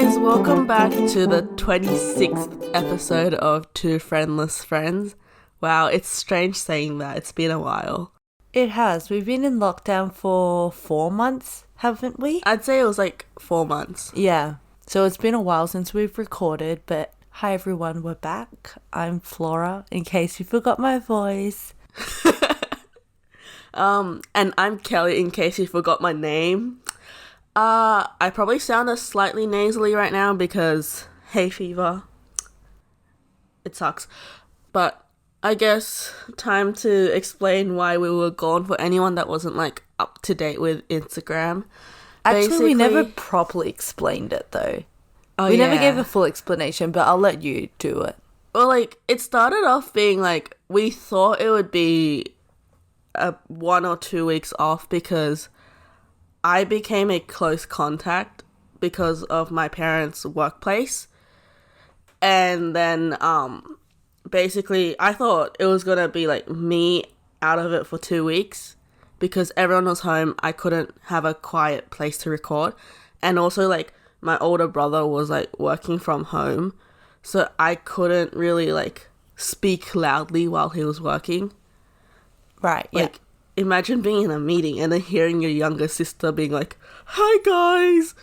guys, welcome back to the 26th episode of Two Friendless Friends. Wow, it's strange saying that. It's been a while. It has. We've been in lockdown for 4 months, haven't we? I'd say it was like 4 months. Yeah. So it's been a while since we've recorded, but hi everyone, we're back. I'm Flora, in case you forgot my voice. And I'm Kelly, in case you forgot my name. I probably sound slightly nasally right now because hay fever. It sucks. But I guess time to explain why we were gone for anyone that wasn't like up to date with Instagram. Actually, we never properly explained it though. We never gave a full explanation, but I'll let you do it. Well, like, it started off being like, we thought it would be 1 or 2 weeks off because I became a close contact because of my parents' workplace. And then, basically, I thought it was gonna be, like, me out of it for 2 weeks because everyone was home. I couldn't have a quiet place to record. And also, like, my older brother was, like, working from home. So I couldn't really, like, speak loudly while he was working. Right, yeah. Like, imagine being in a meeting and then hearing your younger sister being like, "Hi, guys."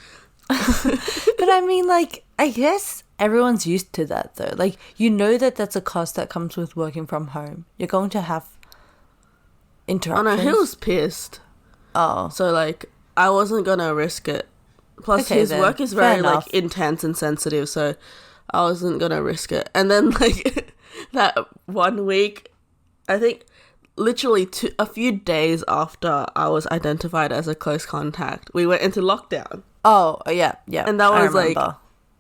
But I mean, like, I guess everyone's used to that, though. Like, you know that that's a cost that comes with working from home. You're going to have interruptions. Oh, no, he was pissed. Oh. So, like, I wasn't going to risk it. Plus, his work is very, like, intense and sensitive, so I wasn't going to risk it. And then, like, that 1 week, I think literally a few days after I was identified as a close contact, we went into lockdown. Oh, yeah. And that was like,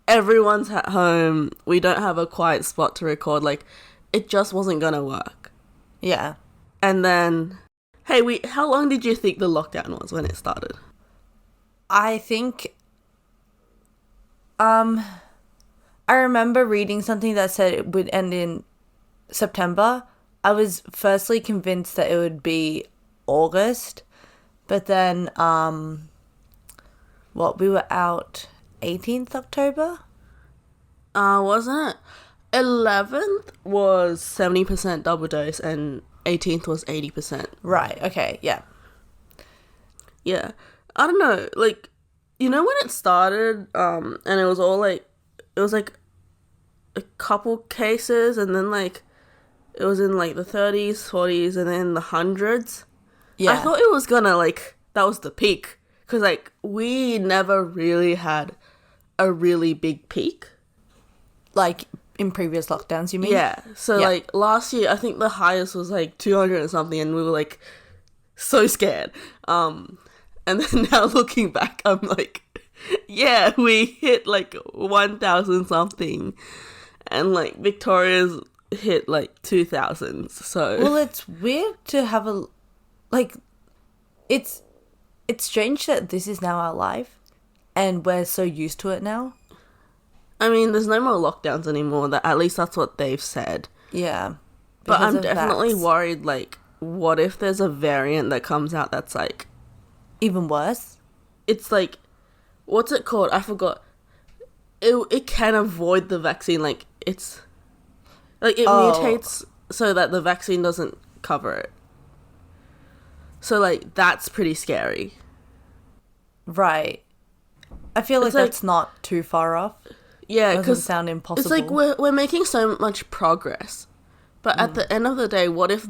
everyone's at home. We don't have a quiet spot to record. Like, it just wasn't gonna work. Yeah. And then, hey, how long did you think the lockdown was when it started? I think, I remember reading something that said it would end in September. I was firstly convinced that it would be August, but then, we were out 18th October? Wasn't it? 11th was 70% double dose and 18th was 80%. Right, okay, yeah. Yeah. I don't know, like, you know when it started, and it was all like, it was like a couple cases and then like, it was in, like, the 30s, 40s, and then the hundreds. Yeah. I thought it was gonna, like, that was the peak. Because, like, we never really had a really big peak. Like, in previous lockdowns, you mean? Yeah. So, like, last year, I think the highest was, like, 200 and something, and we were, like, so scared. And then now looking back, I'm like, yeah, we hit, like, 1,000 something. And, like, Victoria's hit like 2,000. So well, it's weird to have it's strange that this is now our life and we're so used to it now. I mean, there's no more lockdowns anymore. That at least that's what they've said. Yeah, but I'm definitely worried, like, what if there's a variant that comes out that's like even worse? It's like, what's it called? I forgot. It can avoid the vaccine. Like, it's like, it mutates so that the vaccine doesn't cover it. So, like, that's pretty scary. Right. I feel like that's not too far off. Yeah, because it doesn't sound impossible. It's like we're making so much progress. But at the end of the day, what if...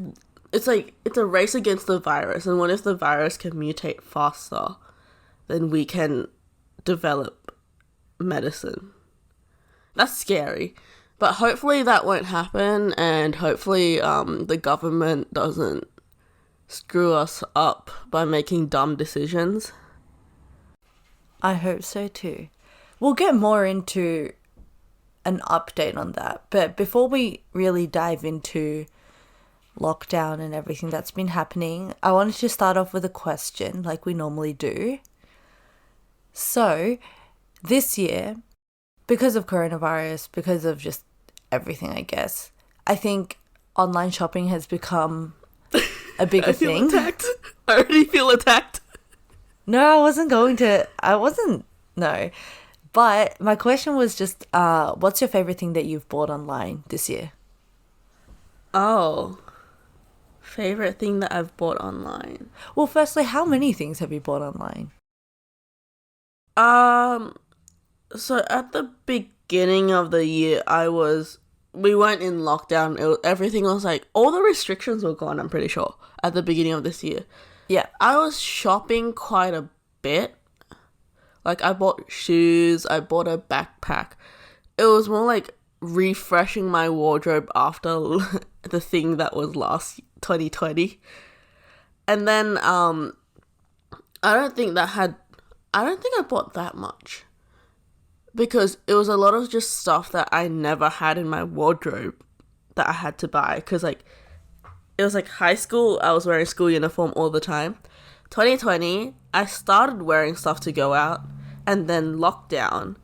It's like, it's a race against the virus. And what if the virus can mutate faster than we can develop medicine? That's scary. But hopefully that won't happen, and hopefully the government doesn't screw us up by making dumb decisions. I hope so too. We'll get more into an update on that. But before we really dive into lockdown and everything that's been happening, I wanted to start off with a question like we normally do. So, this year, because of coronavirus, because of just everything, I guess, I think online shopping has become a bigger thing. Attacked. I already feel attacked. No, I wasn't. No. But my question was just, what's your favorite thing that you've bought online this year? Oh, favorite thing that I've bought online. Well, firstly, how many things have you bought online? Um, so at the beginning of the year, we weren't in lockdown. Everything was like, all the restrictions were gone, I'm pretty sure, at the beginning of this year. Yeah. I was shopping quite a bit. Like, I bought shoes, I bought a backpack. It was more like refreshing my wardrobe after the thing that was last 2020. And then, I don't think I bought that much. Because it was a lot of just stuff that I never had in my wardrobe that I had to buy. Because, like, it was like high school, I was wearing school uniform all the time. 2020, I started wearing stuff to go out, and then lockdown.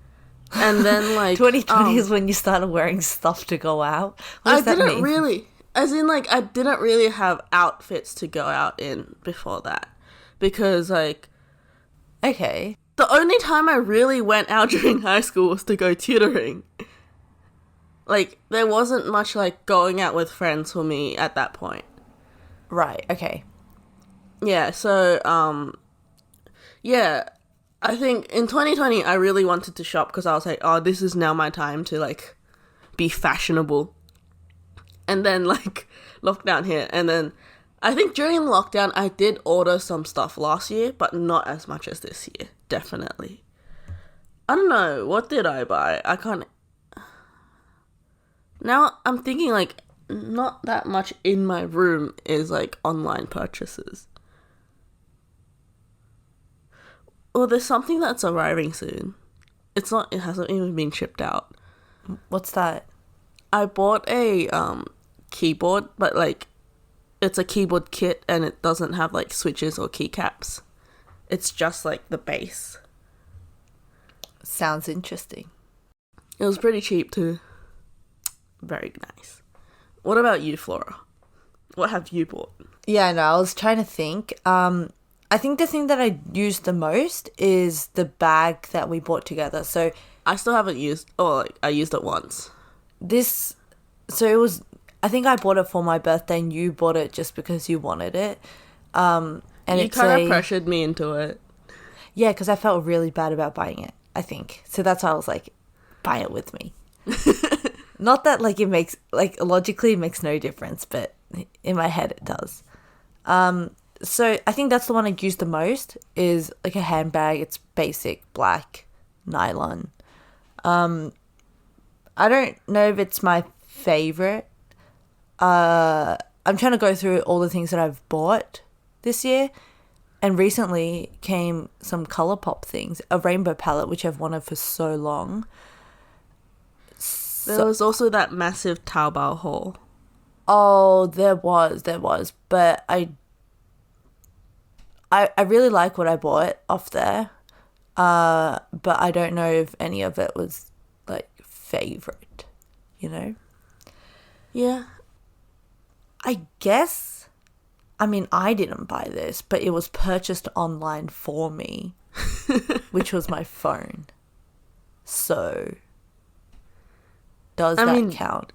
And then, like... 2020 is when you started wearing stuff to go out? What does that mean? Really... As in, like, I didn't really have outfits to go out in before that. Because, like... Okay. The only time I really went out during high school was to go tutoring. Like, there wasn't much, like, going out with friends for me at that point. Right, okay. Yeah, so, yeah, I think in 2020, I really wanted to shop because I was like, oh, this is now my time to, like, be fashionable. And then, like, lockdown hit. And then, I think during lockdown, I did order some stuff last year, but not as much as this year. Definitely. I don't know. What did I buy? I can't... Now, I'm thinking, like, not that much in my room is, like, online purchases. Well, there's something that's arriving soon. It hasn't even been shipped out. What's that? I bought a keyboard, but, like, it's a keyboard kit and it doesn't have, like, switches or keycaps. It's just, like, the base. Sounds interesting. It was pretty cheap, too. Very nice. What about you, Flora? What have you bought? Yeah, no, I was trying to think. I think the thing that I used the most is the bag that we bought together. So I still haven't used... Oh, like, I used it once. I think I bought it for my birthday and you bought it just because you wanted it. And you kind of pressured me into it. Yeah, because I felt really bad about buying it, I think. So that's why I was like, buy it with me. Not that, like, it makes... Like, logically it makes no difference, but in my head it does. So I think that's the one I use the most is, like, a handbag. It's basic, black, nylon. I don't know if it's my favorite. I'm trying to go through all the things that I've bought this year, and recently came some ColourPop things, a rainbow palette, which I've wanted for so long. There was also that massive Taobao haul. Oh, there was, but I really like what I bought off there, but I don't know if any of it was, like, favorite, you know? Yeah. I guess, I mean, I didn't buy this, but it was purchased online for me, which was my phone. So, does that count?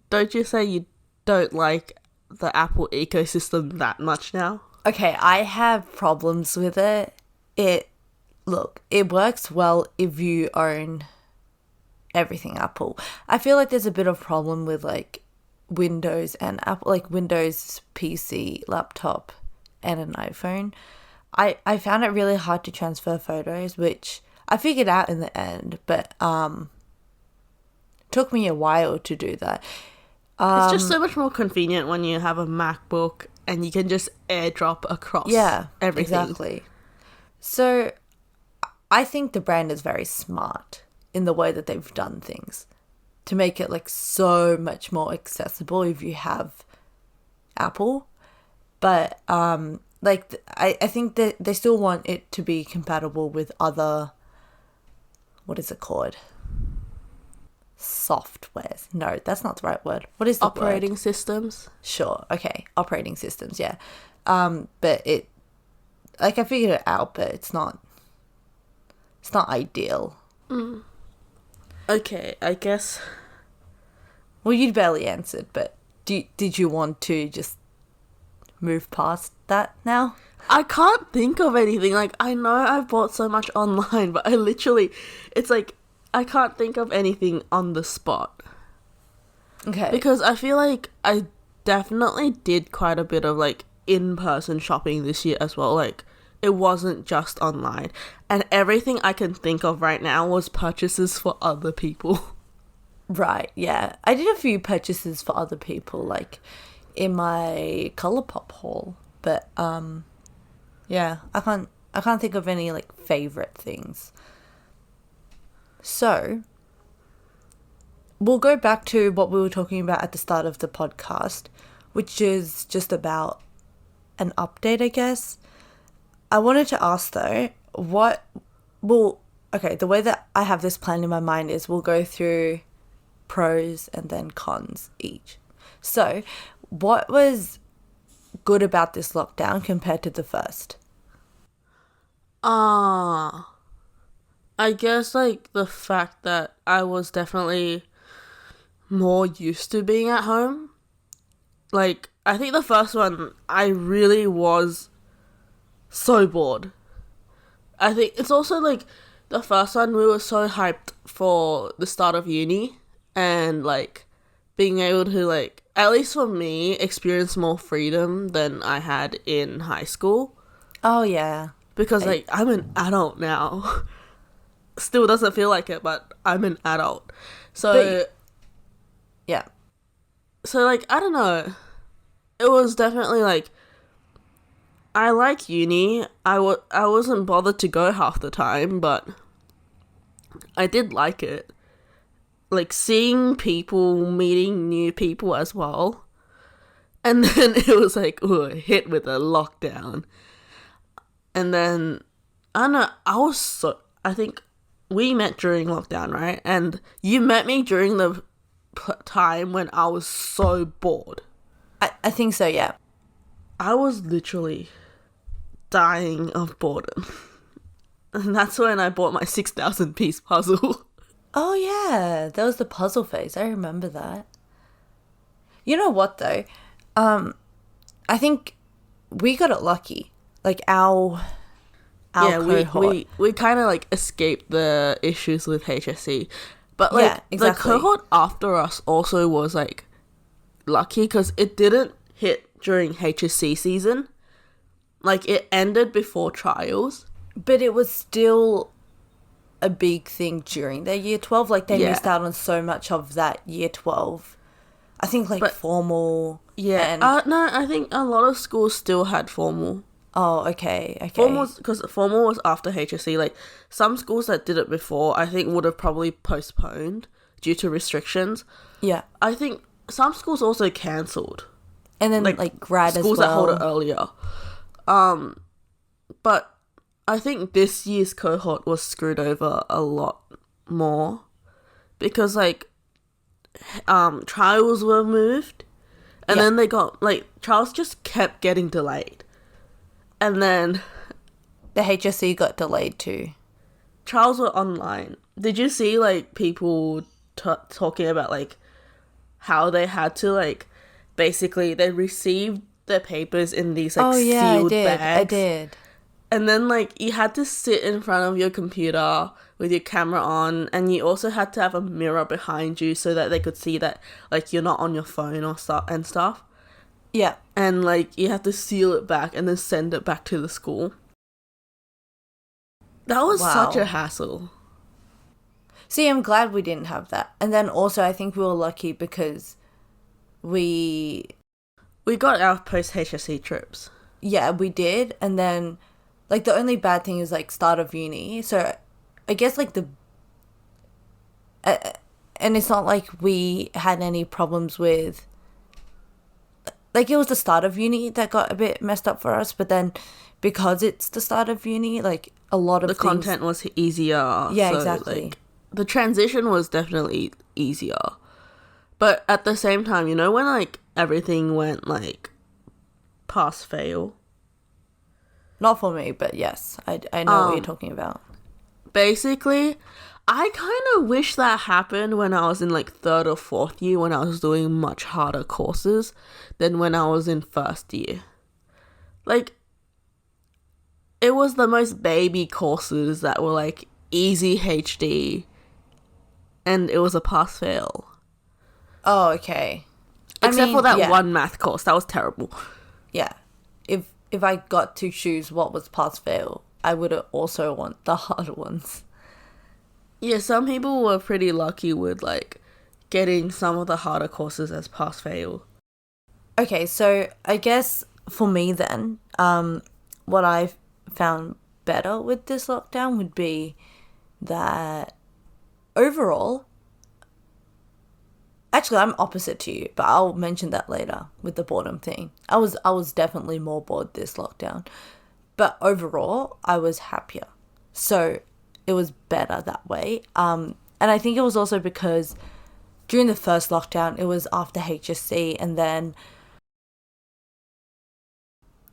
Don't you say you don't like the Apple ecosystem that much now? Okay, I have problems with it. It works well if you own everything Apple. I feel like there's a bit of problem with, like, Windows and Apple, like Windows PC, laptop, and an iPhone. I found it really hard to transfer photos, which I figured out in the end, but took me a while to do that. It's just so much more convenient when you have a MacBook and you can just airdrop across everything. Exactly. So I think the brand is very smart in the way that they've done things to make it, like, so much more accessible if you have Apple. But like, I think that they still want it to be compatible with other, what is it called? Softwares. No, that's not the right word. What is the operating word? Systems? Sure. Okay. Operating systems. Yeah. But it, like, I figured it out, but it's not It's not ideal. Okay, I guess. Well, you'd barely answered, but did you want to just move past that now? I can't think of anything. Like, I know I've bought so much online, but it's like, I can't think of anything on the spot. Okay. Because I feel like I definitely did quite a bit of, like, in-person shopping this year as well. Like, it wasn't just online. And everything I can think of right now was purchases for other people. Right, yeah. I did a few purchases for other people, like, in my Colourpop haul. But, yeah, I can't think of any, like, favourite things. So, we'll go back to what we were talking about at the start of the podcast, which is just about an update, I guess. I wanted to ask, though, the way that I have this plan in my mind is we'll go through pros and then cons each. So, what was good about this lockdown compared to the first? I guess, like, the fact that I was definitely more used to being at home. Like, I think the first one, I really was so bored. I think it's also, like, the first one, we were so hyped for the start of uni and, like, being able to, like, at least for me, experience more freedom than I had in high school. Oh, yeah. Because, like, I'm an adult now. Still doesn't feel like it, but I'm an adult. So, yeah. So, like, I don't know. It was definitely, like, I like uni. I wasn't bothered to go half the time, but I did like it. Like, seeing people, meeting new people as well. And then it was like, hit with a lockdown. And then, I don't know, I think we met during lockdown, right? And you met me during the time when I was so bored. I think so, yeah. I was literally dying of boredom. And that's when I bought my 6,000 piece puzzle. Oh, yeah. That was the puzzle phase. I remember that. You know what, though? I think we got it lucky. Like, our cohort. We kind of, like, escaped the issues with HSC. But, like, yeah, exactly. The cohort after us also was, like, lucky because it didn't hit during HSC season. Like, it ended before trials. But it was still a big thing during their year 12. Like, they missed out on so much of that year 12. I think, like, formal. Yeah. No, I think a lot of schools still had formal. Oh, okay. Because formal was after HSC. Like, some schools that did it before, I think would have probably postponed due to restrictions. Yeah. I think some schools also cancelled. And then, like grad as well. Schools that hold it earlier. But I think this year's cohort was screwed over a lot more. Because, like, trials were moved. And then they got, like, trials just kept getting delayed. And then the HSC got delayed too. Trials were online. Did you see, like, people talking about, like, how they had to, like, basically they received their papers in these, like, sealed bags. I did. And then, like, you had to sit in front of your computer with your camera on, and you also had to have a mirror behind you so that they could see that, like, you're not on your phone or stuff. Yeah. And, like, you have to seal it back and then send it back to the school. That was such a hassle. See, I'm glad we didn't have that. And then also, I think we were lucky because we got our post-HSC trips. Yeah, we did. And then, like, the only bad thing is, like, start of uni. So, I guess, like, and it's not like we had any problems with... Like, it was the start of uni that got a bit messed up for us, but then because it's the start of uni, like, a lot of the content was easier. Yeah, so, exactly. Like, the transition was definitely easier. But at the same time, you know, when, like, everything went, like, pass-fail? Not for me, but yes, I know what you're talking about. basically, I kind of wish that happened when I was in like third or fourth year when I was doing much harder courses than when I was in first year. Like, it was the most baby courses that were like easy HD and it was a pass fail. Oh, okay. Except for that one math course. That was terrible. Yeah. If I got to choose what was pass fail, I would also want the harder ones. Yeah, some people were pretty lucky with like getting some of the harder courses as pass fail. Okay, so I guess for me then, what I've found better with this lockdown would be that overall, actually I'm opposite to you, but I'll mention that later with the boredom thing. I was definitely more bored this lockdown, but overall I was happier. So it was better that way. And I think it was also because during the first lockdown, it was after HSC, and then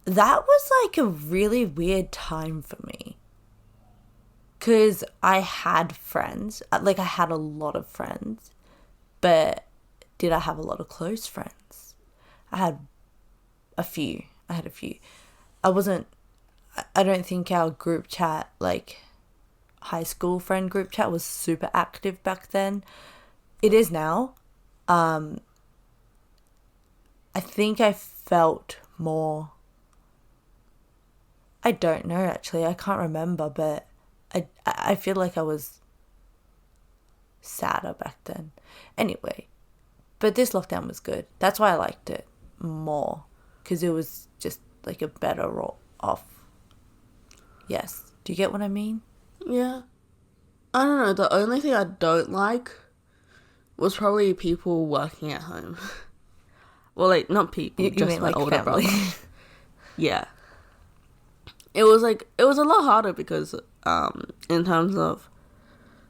that was like a really weird time for me. Because I had friends, like I had a lot of friends, but did I have a lot of close friends? I had a few. I don't think our group chat, like high school friend group chat, was super active back then. It is now. I think I felt more, I don't know actually, I can't remember, but I feel like I was sadder back then. Anyway, but this lockdown was good. That's why I liked it more, because it was just like a better off. Yes. Do you get what I mean? Yeah. I don't know. The only thing I don't like was probably people working at home. Well, like, not people, just mean my like older family. brother. Yeah. It was a lot harder because, in terms of,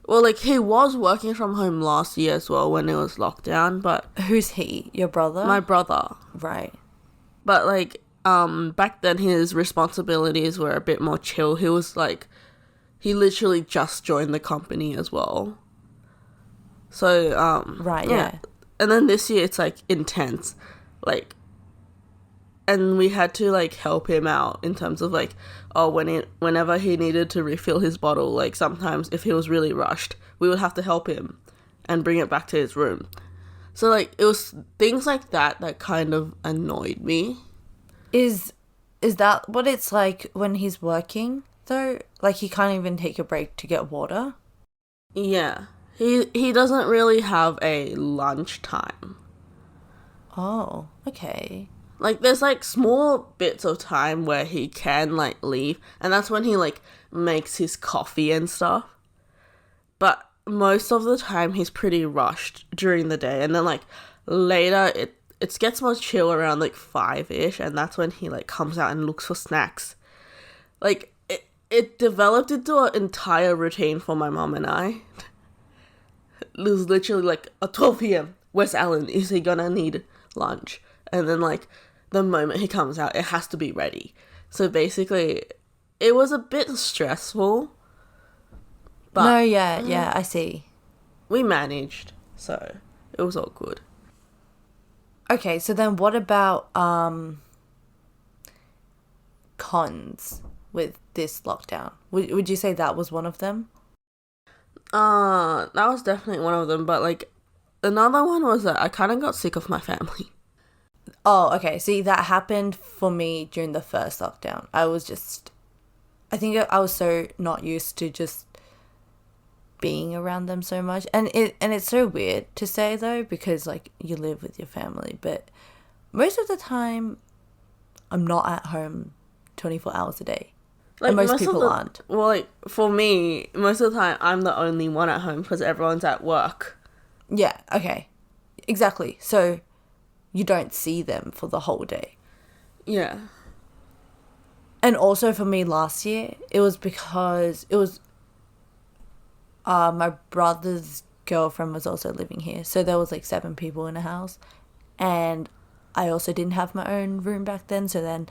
well, like, he was working from home last year as well when it was lockdown, but... Who's he? Your brother? My brother. Right. But, like, back then his responsibilities were a bit more chill. He was, like, he literally just joined the company as well. So, right, yeah. And then this year it's, like, intense. Like, and we had to, like, help him out in terms of, like, whenever he needed to refill his bottle, like, sometimes if he was really rushed, we would have to help him and bring it back to his room. So, like, it was things like that that kind of annoyed me. Is that what it's like when he's working, though? Like, he can't even take a break to get water? Yeah. He doesn't really have a lunch time. Oh, okay. Like, there's, like, small bits of time where he can, like, leave. And that's when he, like, makes his coffee and stuff. But most of the time, he's pretty rushed during the day. And then, like, later, it gets more chill around, like, 5-ish. And that's when he, like, comes out and looks for snacks. Like, it developed into an entire routine for my mom and I. It was literally, like, at 12 p.m. Where's Alan? Is he gonna need lunch? And then, like, the moment he comes out, it has to be ready. So basically, it was a bit stressful. But no, yeah, I see. We managed, so it was all good. Okay, so then what about cons with this lockdown? Would you say that was one of them? That was definitely one of them, but, like, another one was that I kind of got sick of my family. Oh, okay. See, that happened for me during the first lockdown. I think I was so not used to just being around them so much. And it's so weird to say, though, because, like, you live with your family. But most of the time, I'm not at home 24 hours a day. Like, and most people aren't. Well, like, for me, most of the time, I'm the only one at home because everyone's at work. Yeah, okay. Exactly. So you don't see them for the whole day. Yeah. And also for me last year, it was because it was my brother's girlfriend was also living here. So there was like 7 people in a house. And I also didn't have my own room back then. So then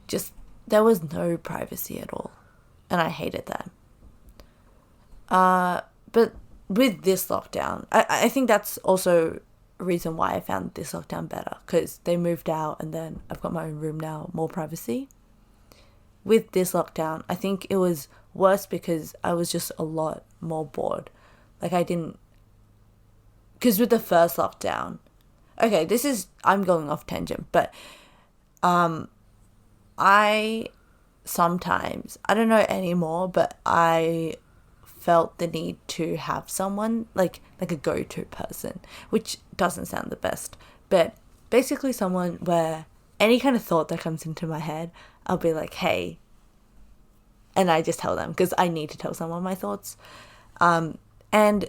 just there was no privacy at all. And I hated that. But with this lockdown, I think that's also a reason why I found this lockdown better, because they moved out and then I've got my own room now, more privacy. With this lockdown, I think it was worse because I was just a lot more bored. Like because with the first lockdown, okay, I'm going off tangent, but I sometimes, I don't know anymore, but I felt the need to have someone like a go-to person, which doesn't sound the best, but basically someone where any kind of thought that comes into my head, I'll be like, hey, and I just tell them, because I need to tell someone my thoughts. And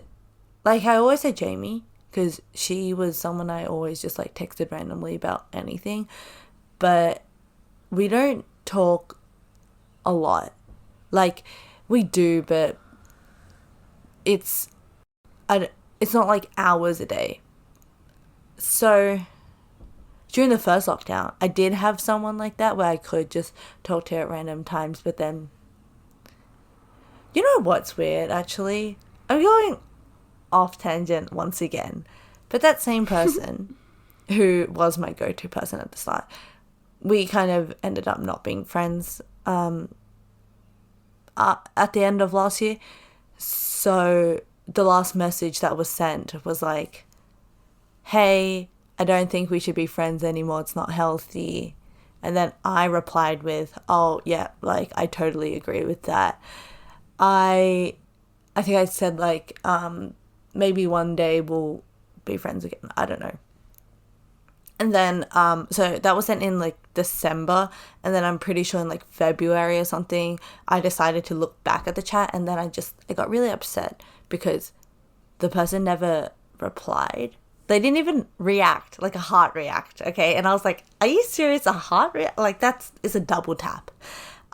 like I always say Jamie, because she was someone I always just like texted randomly about anything, but we don't talk a lot. Like we do, but it's not like hours a day. So during the first lockdown, I did have someone like that where I could just talk to her at random times, but then, you know what's weird, actually? I'm going off tangent once again, but that same person who was my go-to person at the start, we kind of ended up not being friends at the end of last year. So the last message that was sent was like, hey, I don't think we should be friends anymore, it's not healthy. And then I replied with, oh yeah, like I totally agree with that. I think I said like, maybe one day we'll be friends again. I don't know. And then, so that was sent in like December, and then I'm pretty sure in like February or something, I decided to look back at the chat, and then I got really upset because the person never replied. They didn't even react, like a heart react, okay? And I was like, are you serious? A heart react? Like it's a double tap.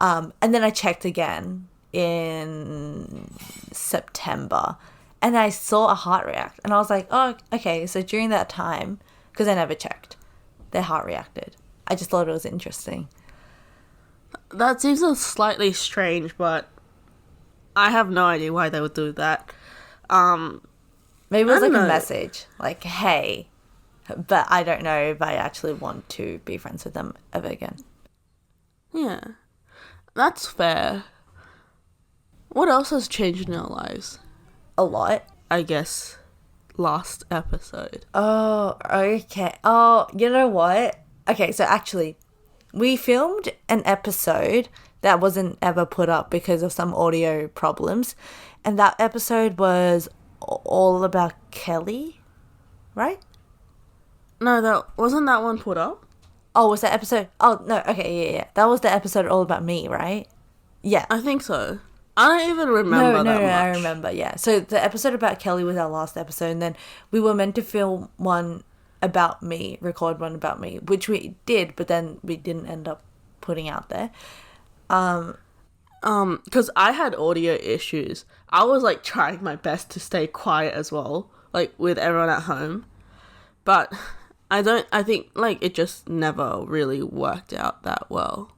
And then I checked again in September, and I saw a heart react, and I was like, oh, okay, so during that time, because I never checked, their heart reacted. I just thought it was interesting. That seems slightly strange, but I have no idea why they would do that. Maybe it was like a message, like, hey, but I don't know if I actually want to be friends with them ever again. Yeah, that's fair. What else has changed in our lives? A lot. I guess last episode. Oh, okay. Oh, you know what? Okay, so actually, we filmed an episode that wasn't ever put up because of some audio problems. And that episode was all about Kelly, right? No, wasn't that one put up? Oh, was that episode? Oh, no, okay, yeah. That was the episode all about me, right? Yeah. I think so. I don't even remember that much. No, I remember, yeah. So the episode about Kelly was our last episode, and then we were meant to film one about me, record one about me, which we did, but then we didn't end up putting out there. Because I had audio issues. I was, like, trying my best to stay quiet as well, like, with everyone at home. But I think, like, it just never really worked out that well.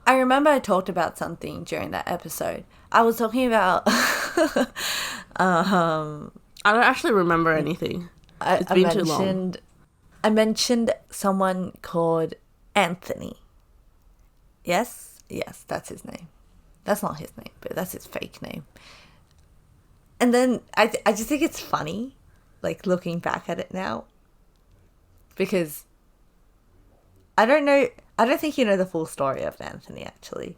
I remember I talked about something during that episode. I was talking about... I don't actually remember anything. It's been too long. I mentioned someone called Anthony. Yes, that's his name. That's not his name, but that's his fake name. And then I just think it's funny, like, looking back at it now. Because I don't think you know the full story of Anthony, actually.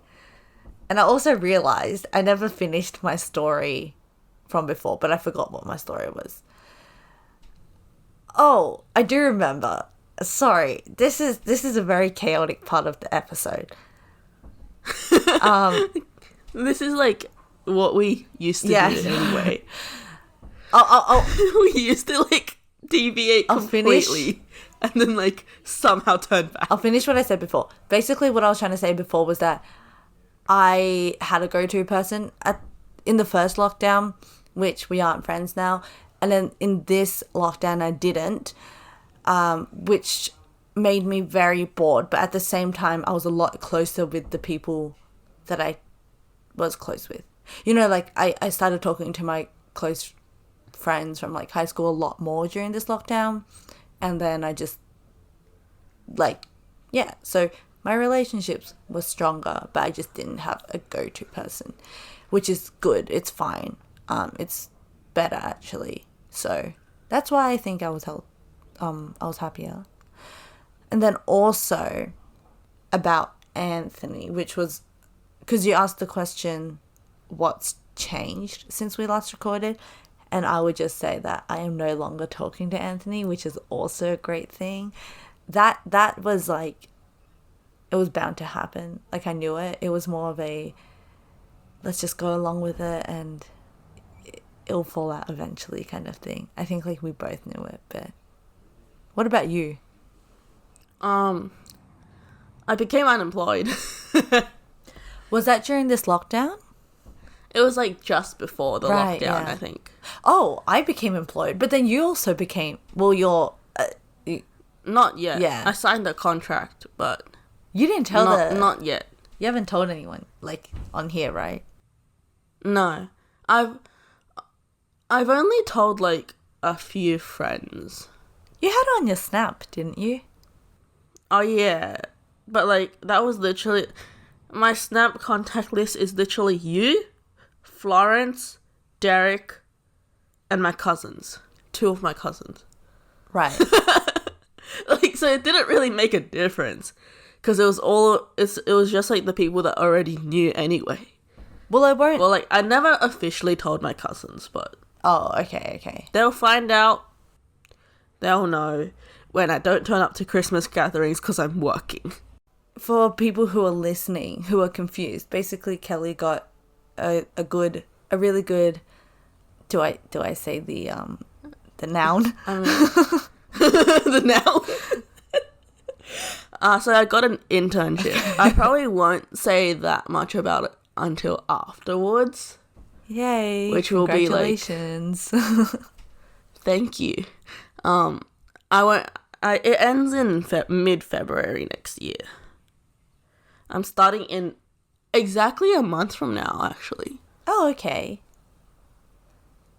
And I also realized I never finished my story from before, but I forgot what my story was. Oh, I do remember. Sorry, this is a very chaotic part of the episode. This is like what we used to do anyway. We used to like deviate completely and then like somehow turn back. I'll finish what I said before. Basically, what I was trying to say before was that I had a go-to person in the first lockdown, which we aren't friends now. And then in this lockdown, I didn't, which made me very bored. But at the same time, I was a lot closer with the people that I was close with. You know, like, I started talking to my close friends from, like, high school a lot more during this lockdown. And then I just, like, yeah. So my relationships were stronger, but I just didn't have a go-to person, which is good. It's fine. It's better, actually. So that's why I think I was happier. And then also about Anthony, which was, because you asked the question, what's changed since we last recorded? And I would just say that I am no longer talking to Anthony, which is also a great thing. That was like, it was bound to happen. Like, I knew it. It was more of a, let's just go along with it and it'll fall out eventually kind of thing. I think, like, we both knew it. But what about you? I became unemployed. Was that during this lockdown? It was like just before the Right, lockdown, yeah. I think. Oh, I became employed, but then you also became, well, you're, Not yet. Yeah. I signed a contract, but you didn't tell not yet. you haven't told anyone, like, on here, right? No. I've only told like a few friends. You had it on your Snap, didn't you? Oh yeah. But like that was literally my Snap contact list is literally you, Florence, Derek, and my cousins. 2 of my cousins. Right. Like, so it didn't really make a difference because it was just like the people that already knew anyway. Well, I won't. Well, like I never officially told my cousins, but Oh, okay. they'll find out. They'll know when I don't turn up to Christmas gatherings because I'm working. For people who are listening, who are confused, basically Kelly got a really good. Do I say the noun? I mean, the noun. So I got an internship. I probably won't say that much about it until afterwards. Yay! Which will be like, congratulations. thank you. It ends in mid-February next year. I'm starting in exactly a month from now, actually. Oh, okay.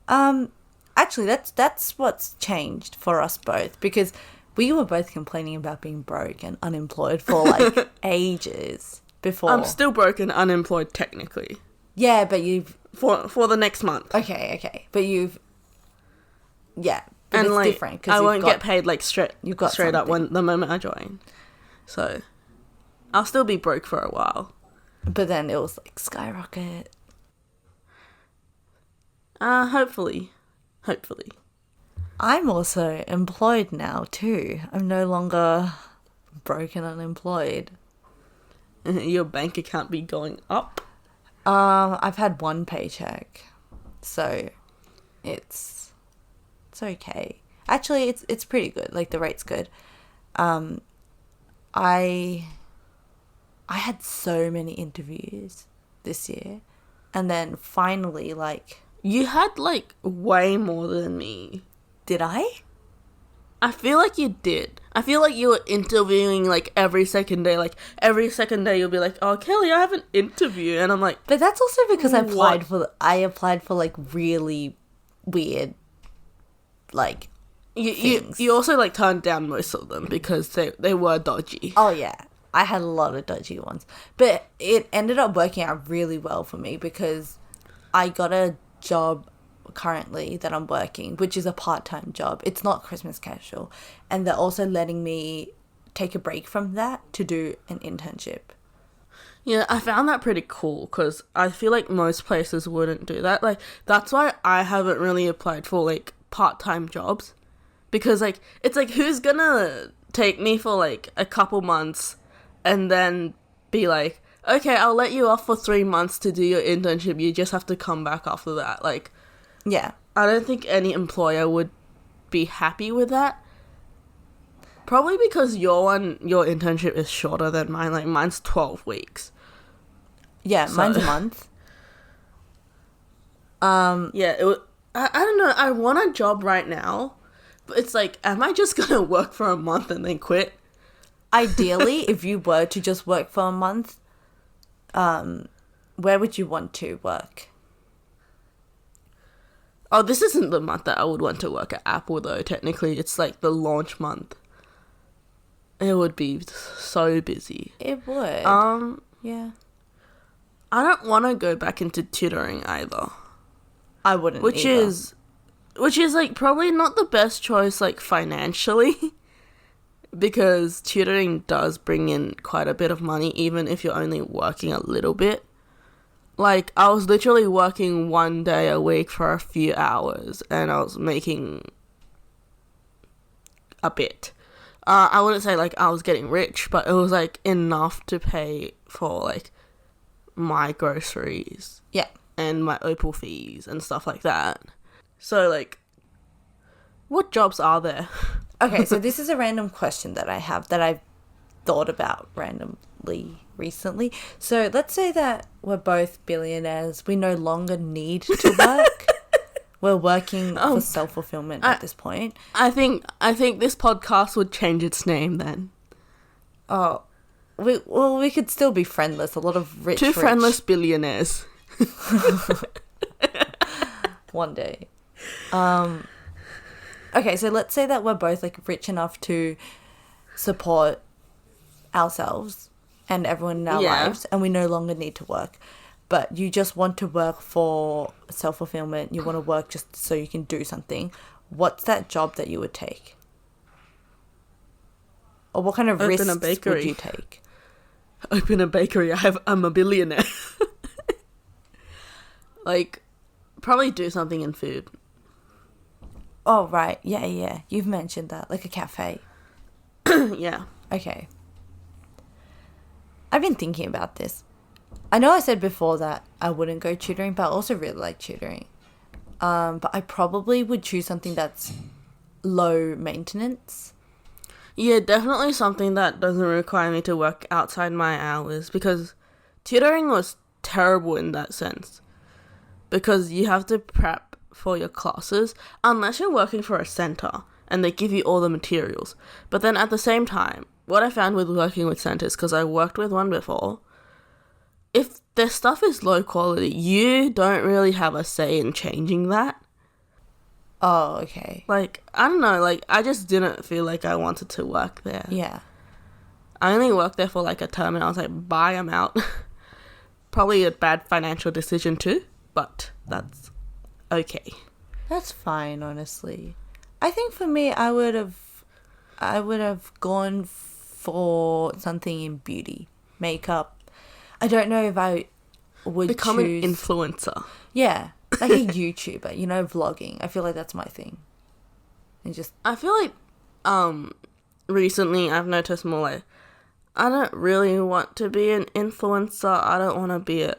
Actually, that's what's changed for us both, because we were both complaining about being broke and unemployed for like ages before. I'm still broke and unemployed technically. Yeah, but you've for the next month. okay, but you've but and it's like different because I won't get paid like you've got straight up something. the moment I join. So I'll still be broke for a while. But then it was like skyrocket. Hopefully. I'm also employed now too. I'm no longer broke and unemployed. Your bank account be going up. I've had one paycheck, so it's okay. Actually, it's pretty good. Like, the rate's good. I had so many interviews this year, and then finally, like, You had like way more than me. did I? I feel like you did. I feel like you were interviewing like every second day. Like every second day you'll be like, "Oh, Kelly, I have an interview." And I'm like, But that's also because I What? applied for like really weird, like, things. you also like turned down most of them because they were dodgy. Oh yeah, I had a lot of dodgy ones, but it ended up working out really well for me because I got a job currently that I'm working, which is a part-time job. It's not Christmas casual, and they're also letting me take a break from that to do an internship. Yeah, I found that pretty cool because I feel like most places wouldn't do that. Like, that's why I haven't really applied for like part-time jobs, because like it's like, who's gonna take me for like a couple months and then be like, okay, I'll let you off for 3 months to do your internship, you just have to come back after that. Like, Yeah. I don't think any employer would be happy with that. Probably because your internship is shorter than mine. Like, mine's 12 weeks. Yeah, So- mine's a month. Yeah, I don't know. I want a job right now, but it's like, am I just gonna work for a month and then quit? Ideally, if you were to just work for a month, where would you want to work? Oh, this isn't the month that I would want to work at Apple, though. Technically, it's like the launch month. It would be so busy. It would. Yeah. I don't want to go back into tutoring either. I wouldn't Which either. is like probably not the best choice like financially because tutoring does bring in quite a bit of money even if you're only working a little bit. Like I was literally working 1 day a week for a few hours and I was making a bit. I wouldn't say like I was getting rich, but it was like enough to pay for like my groceries. Yeah. And my Opal fees and stuff like that. So, like, what jobs are there? Okay, so this is a random question that I have that I've thought about randomly recently. So let's say that we're both billionaires. We no longer need to work. We're working for self-fulfillment at this point. I think this podcast would change its name then. Oh, we could still be friendless. A lot of rich Friendless billionaires. One day. Okay, so let's say that we're both like rich enough to support ourselves and everyone in our lives, and we no longer need to work. But you just want to work for self-fulfillment. You want to work just so you can do something. What's that job that you would take? Or what kind of risks would you take? Open a bakery. I'm a billionaire. Like, probably do something in food. Oh, right. Yeah. You've mentioned that. Like a cafe. Yeah. Okay. I've been thinking about this. I know I said before that I wouldn't go tutoring, but I also really like tutoring. But I probably would choose something that's low maintenance. Yeah, definitely something that doesn't require me to work outside my hours because tutoring was terrible in that sense. Because you have to prep for your classes unless you're working for a center and they give you all the materials. But then at the same time, what I found with working with centers, because I worked with one before, if their stuff is low quality, you don't really have a say in changing that. Oh, okay. Like, I don't know, like, I just didn't feel like I wanted to work there. Yeah. I only worked there for like a term and I was like, bye, I'm out. Probably a bad financial decision too. But that's okay. That's fine, honestly. I think for me, I would have gone for something in beauty, makeup. I don't know if I would become an influencer. Yeah, like a YouTuber, vlogging. I feel like that's my thing. I feel like recently I've noticed more like I don't really want to be an influencer. I don't want to be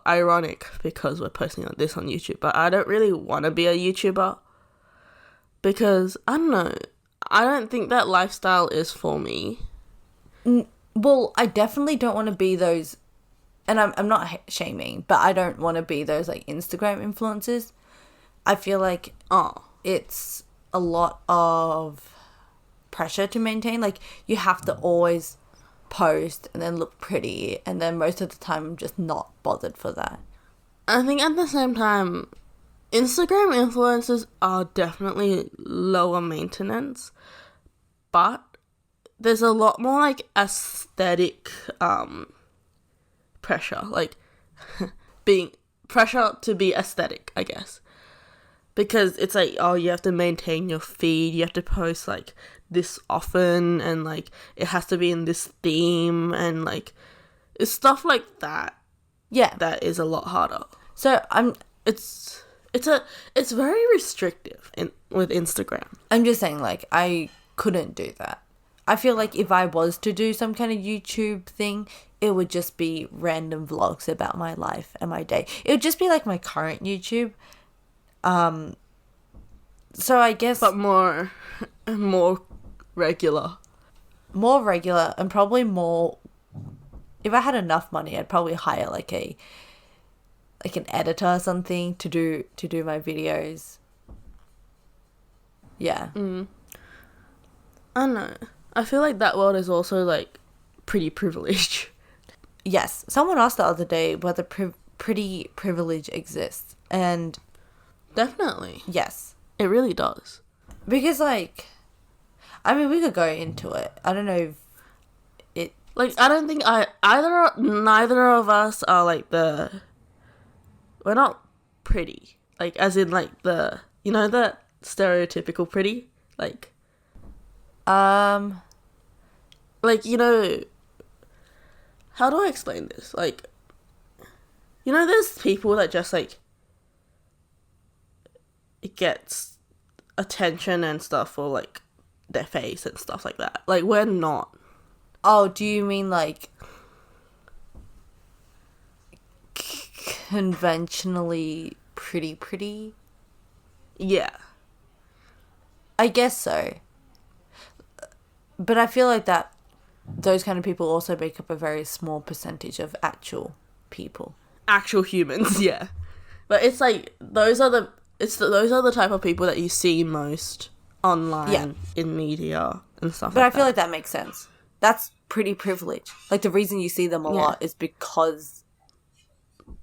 ironic because we're posting this on YouTube, but I don't really want to be a YouTuber because I don't know. I don't think that lifestyle is for me. Well, I definitely don't want to be those, and I'm not shaming, but I don't want to be those like Instagram influencers. I feel like it's a lot of pressure to maintain. Like you have to always post and then look pretty, and then most of the time I'm just not bothered for that. I think at the same time Instagram influencers are definitely lower maintenance, but there's a lot more like aesthetic pressure, like being pressure to be aesthetic, I guess, because it's like, oh, you have to maintain your feed, you have to post like this often, and like it has to be in this theme, and like it's stuff like that. Yeah, that is a lot harder. So it's very restrictive with Instagram. I'm just saying, like, I couldn't do that. I feel like if I was to do some kind of YouTube thing, it would just be random vlogs about my life and my day. It would just be like my current YouTube. So I guess, but more regular. More regular, and probably more. If I had enough money, I'd probably hire like an editor or something to do my videos. Yeah. I don't know. I feel like that world is also like pretty privileged. Yes. Someone asked the other day whether pretty privilege exists, and Definitely. Yes. It really does. Because, like, I mean, we could go into it. I don't know if it... Like, I don't think neither of us are, like, we're not pretty. Like, as in, like, the stereotypical pretty? Like, how do I explain this? Like, there's people that just, like, it gets attention and stuff for, like, their face and stuff like that. Like, we're not. Oh, do you mean, like, conventionally pretty? Yeah. I guess so. But I feel like that those kind of people also make up a very small percentage of actual people. Actual humans, yeah. But it's like those are the type of people that you see most online in media and stuff but like that. I feel like that makes sense. That's pretty privileged. Like, the reason you see them a lot is because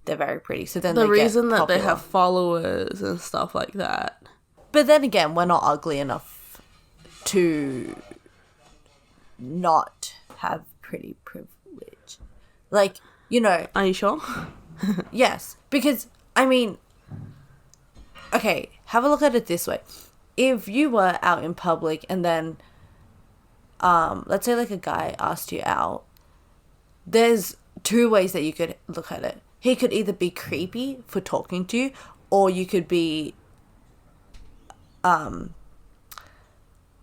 they're very pretty. So then the reason that popular. they have followers and stuff like that. But then again, we're not ugly enough to not have pretty privilege. Like, Are you sure? yes. Because, I mean, okay, have a look at it this way. If you were out in public and then, let's say, like, a guy asked you out, there's two ways that you could look at it. He could either be creepy for talking to you, or you could be,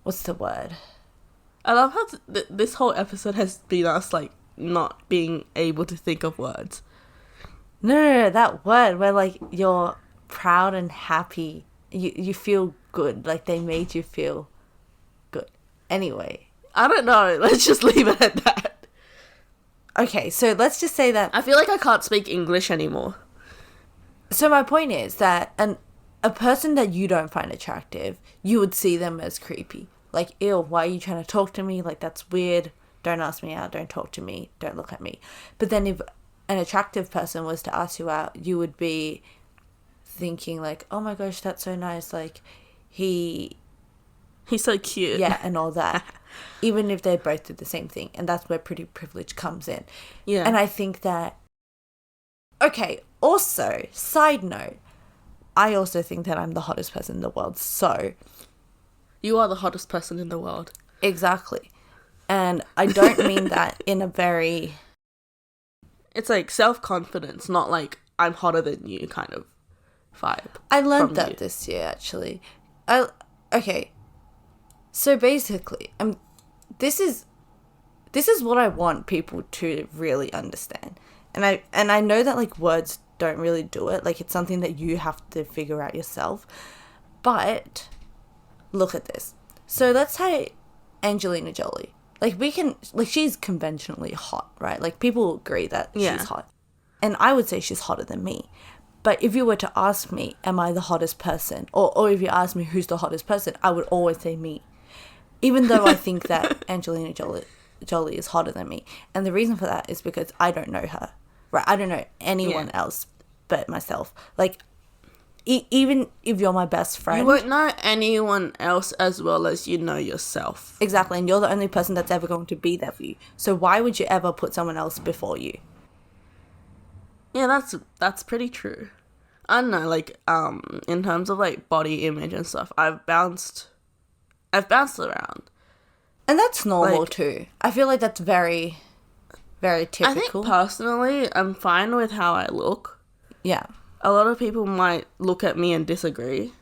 what's the word? I love how this whole episode has been us, like, not being able to think of words. No, that word where, like, you're proud and happy. You feel good. Like, they made you feel good. Anyway. I don't know. Let's just leave it at that. Okay, so let's just say that... I feel like I can't speak English anymore. So my point is that a person that you don't find attractive, you would see them as creepy. Like, ew, why are you trying to talk to me? Like, that's weird. Don't ask me out. Don't talk to me. Don't look at me. But then if an attractive person was to ask you out, you would be thinking, like, oh my gosh, that's so nice. Like, he's so cute. Yeah, and all that. Even if they both did the same thing. And that's where pretty privilege comes in. Yeah. And I think that... Okay, also, side note, I also think that I'm the hottest person in the world. So... You are the hottest person in the world. Exactly. And I don't mean that in a very... It's like self-confidence, not like I'm hotter than you kind of vibe. I learned that this year, actually. Okay. So basically, this is what I want people to really understand. And I know that, like, words don't really do it. Like, it's something that you have to figure out yourself. But look at this. So let's say Angelina Jolie. Like, she's conventionally hot, right? Like, people agree that she's hot. And I would say she's hotter than me. But if you were to ask me, am I the hottest person? Or if you ask me who's the hottest person, I would always say me. Even though I think that Angelina Jolie is hotter than me. And the reason for that is because I don't know her. Right? I don't know anyone else but myself. Like, even if you're my best friend... You won't know anyone else as well as you know yourself. Exactly, and you're the only person that's ever going to be there for you. So why would you ever put someone else before you? Yeah, that's pretty true. I don't know, like, in terms of, like, body image and stuff, I've bounced around. And that's normal, too. I feel like that's very, very typical. I think, personally, I'm fine with how I look. Yeah. A lot of people might look at me and disagree,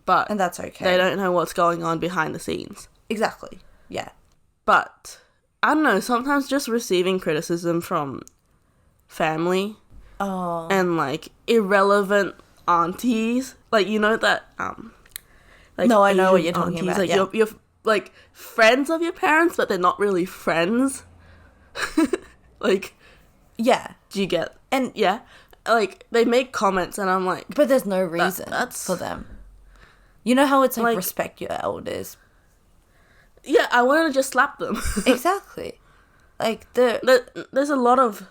but... And that's okay. They don't know what's going on behind the scenes. Exactly, yeah. But, I don't know, sometimes just receiving criticism from family and, like, irrelevant aunties, like, you know that, like, no, I know Asian what you're talking aunties, about, like, you're, like, friends of your parents, but they're not really friends. Like... Yeah. Do you get... And, yeah... Like, they make comments and I'm like... But there's no reason for them. You know how it's like respect your elders? Yeah, I want to just slap them. Exactly. Like, there's a lot of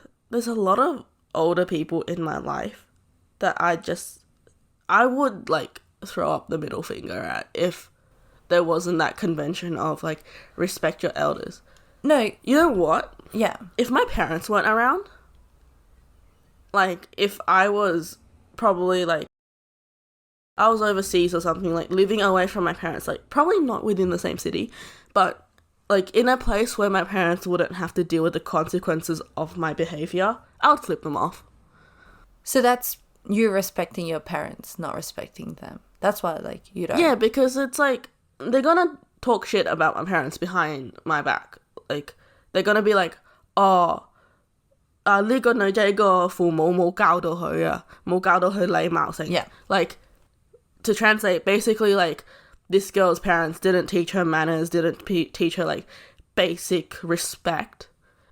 older people in my life that I would, like, throw up the middle finger at if there wasn't that convention of, like, respect your elders. No. You know what? Yeah. If my parents weren't around, like, if I was probably, like, I was overseas or something, like, living away from my parents, like, probably not within the same city, but, like, in a place where my parents wouldn't have to deal with the consequences of my behavior, I would flip them off. So that's you respecting your parents, not respecting them. That's why, like, you don't. Yeah, because it's, like, they're gonna talk shit about my parents behind my back. Like, they're gonna be like, oh, 呢個女仔個父母冇教到佢啊，冇教到佢禮貌性。Yeah. Like, to translate, basically, like, this girl's parents didn't teach her manners, didn't teach her, like, basic respect.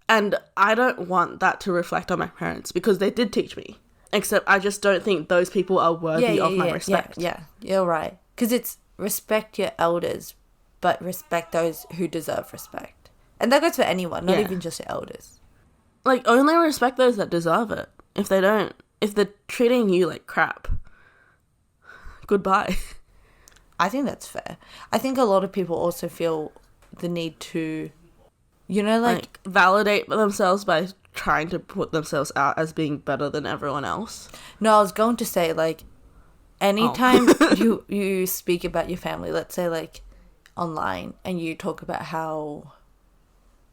And I don't want that to reflect on my parents because they did teach me. Except I just don't think those people are worthy of my respect. Yeah, you're right. Because it's respect your elders, but respect those who deserve respect. And that goes for anyone, not even just your elders. Like, only respect those that deserve it. If they don't, if they're treating you like crap, goodbye. I think that's fair. I think a lot of people also feel the need to, you know, like validate themselves by trying to put themselves out as being better than everyone else. No, I was going to say, like, anytime you speak about your family, let's say, like, online, and you talk about how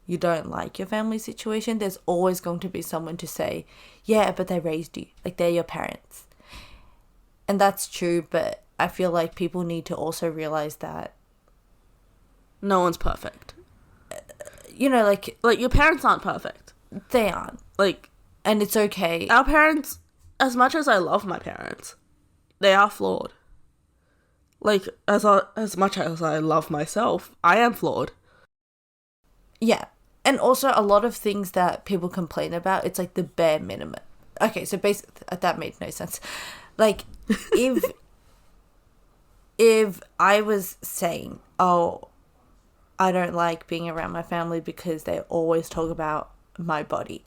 you don't like your family situation, there's always going to be someone to say, yeah, but they raised you. Like, they're your parents. And that's true, but I feel like people need to also realize that no one's perfect. You know, like your parents aren't perfect. They aren't. Like, and it's okay. Our parents, as much as I love my parents, they are flawed. Like, as much as I love myself, I am flawed. Yeah. And also a lot of things that people complain about, it's like the bare minimum. Okay, so basically, that made no sense. Like, if I was saying, oh, I don't like being around my family because they always talk about my body,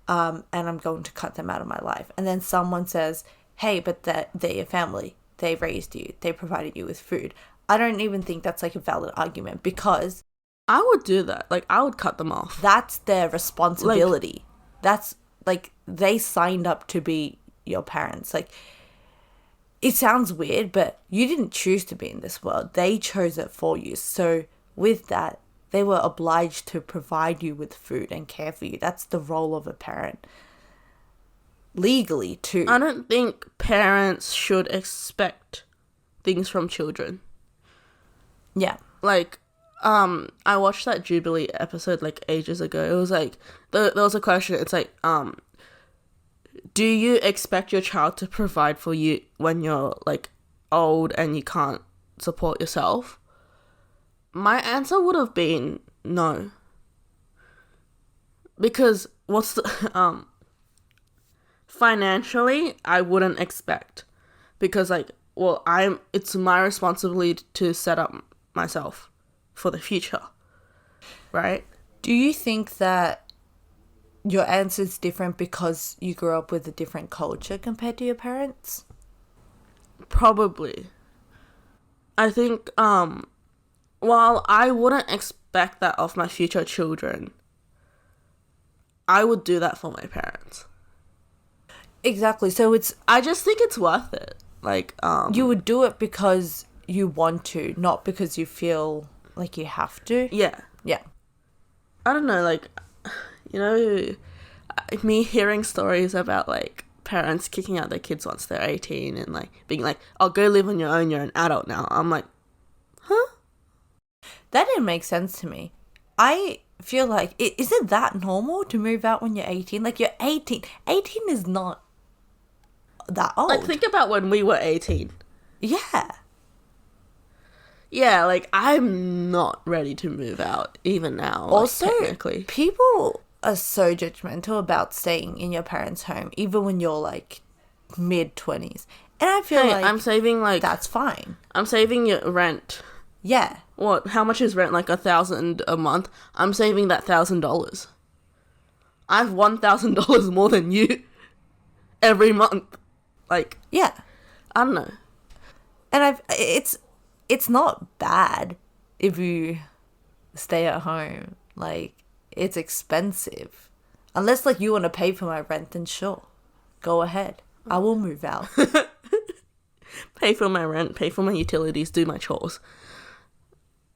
and I'm going to cut them out of my life. And then someone says, hey, but they're your family. They raised you. They provided you with food. I don't even think that's like a valid argument because I would do that. Like, I would cut them off. That's their responsibility. That's, like, they signed up to be your parents. Like, it sounds weird, but you didn't choose to be in this world. They chose it for you. So with that, they were obliged to provide you with food and care for you. That's the role of a parent. Legally, too. I don't think parents should expect things from children. Yeah. Like, I watched that Jubilee episode, like, ages ago. It was, like, there was a question. It's, like, do you expect your child to provide for you when you're, like, old and you can't support yourself? My answer would have been no. Because what's the, financially, I wouldn't expect. Because, like, well, it's my responsibility to set up myself for the future, right? Do you think that your answer is different because you grew up with a different culture compared to your parents? Probably. I think, while I wouldn't expect that of my future children, I would do that for my parents. Exactly. So I just think it's worth it. Like, you would do it because you want to, not because you feel like you have to. Yeah. Yeah. I don't know, like, you know, me hearing stories about, like, parents kicking out their kids once they're 18 and, like, being like, oh, go live on your own, you're an adult now. I'm like, huh? That didn't make sense to me. I feel like, is it that normal to move out when you're 18? Like, you're 18. 18 is not that old. Like, think about when we were 18. Yeah. Yeah, like, I'm not ready to move out, even now. Also, like, technically. People are so judgmental about staying in your parents' home, even when you're, like, mid-20s. And I feel like I'm saving, like... That's fine. I'm saving your rent. Yeah. What? How much is rent? Like, $1,000 a month? I'm saving that $1,000. I have $1,000 more than you every month. Like... Yeah. I don't know. And it's not bad if you stay at home. Like, it's expensive. Unless, like, you want to pay for my rent, then sure. Go ahead. I will move out. Pay for my rent, pay for my utilities, do my chores.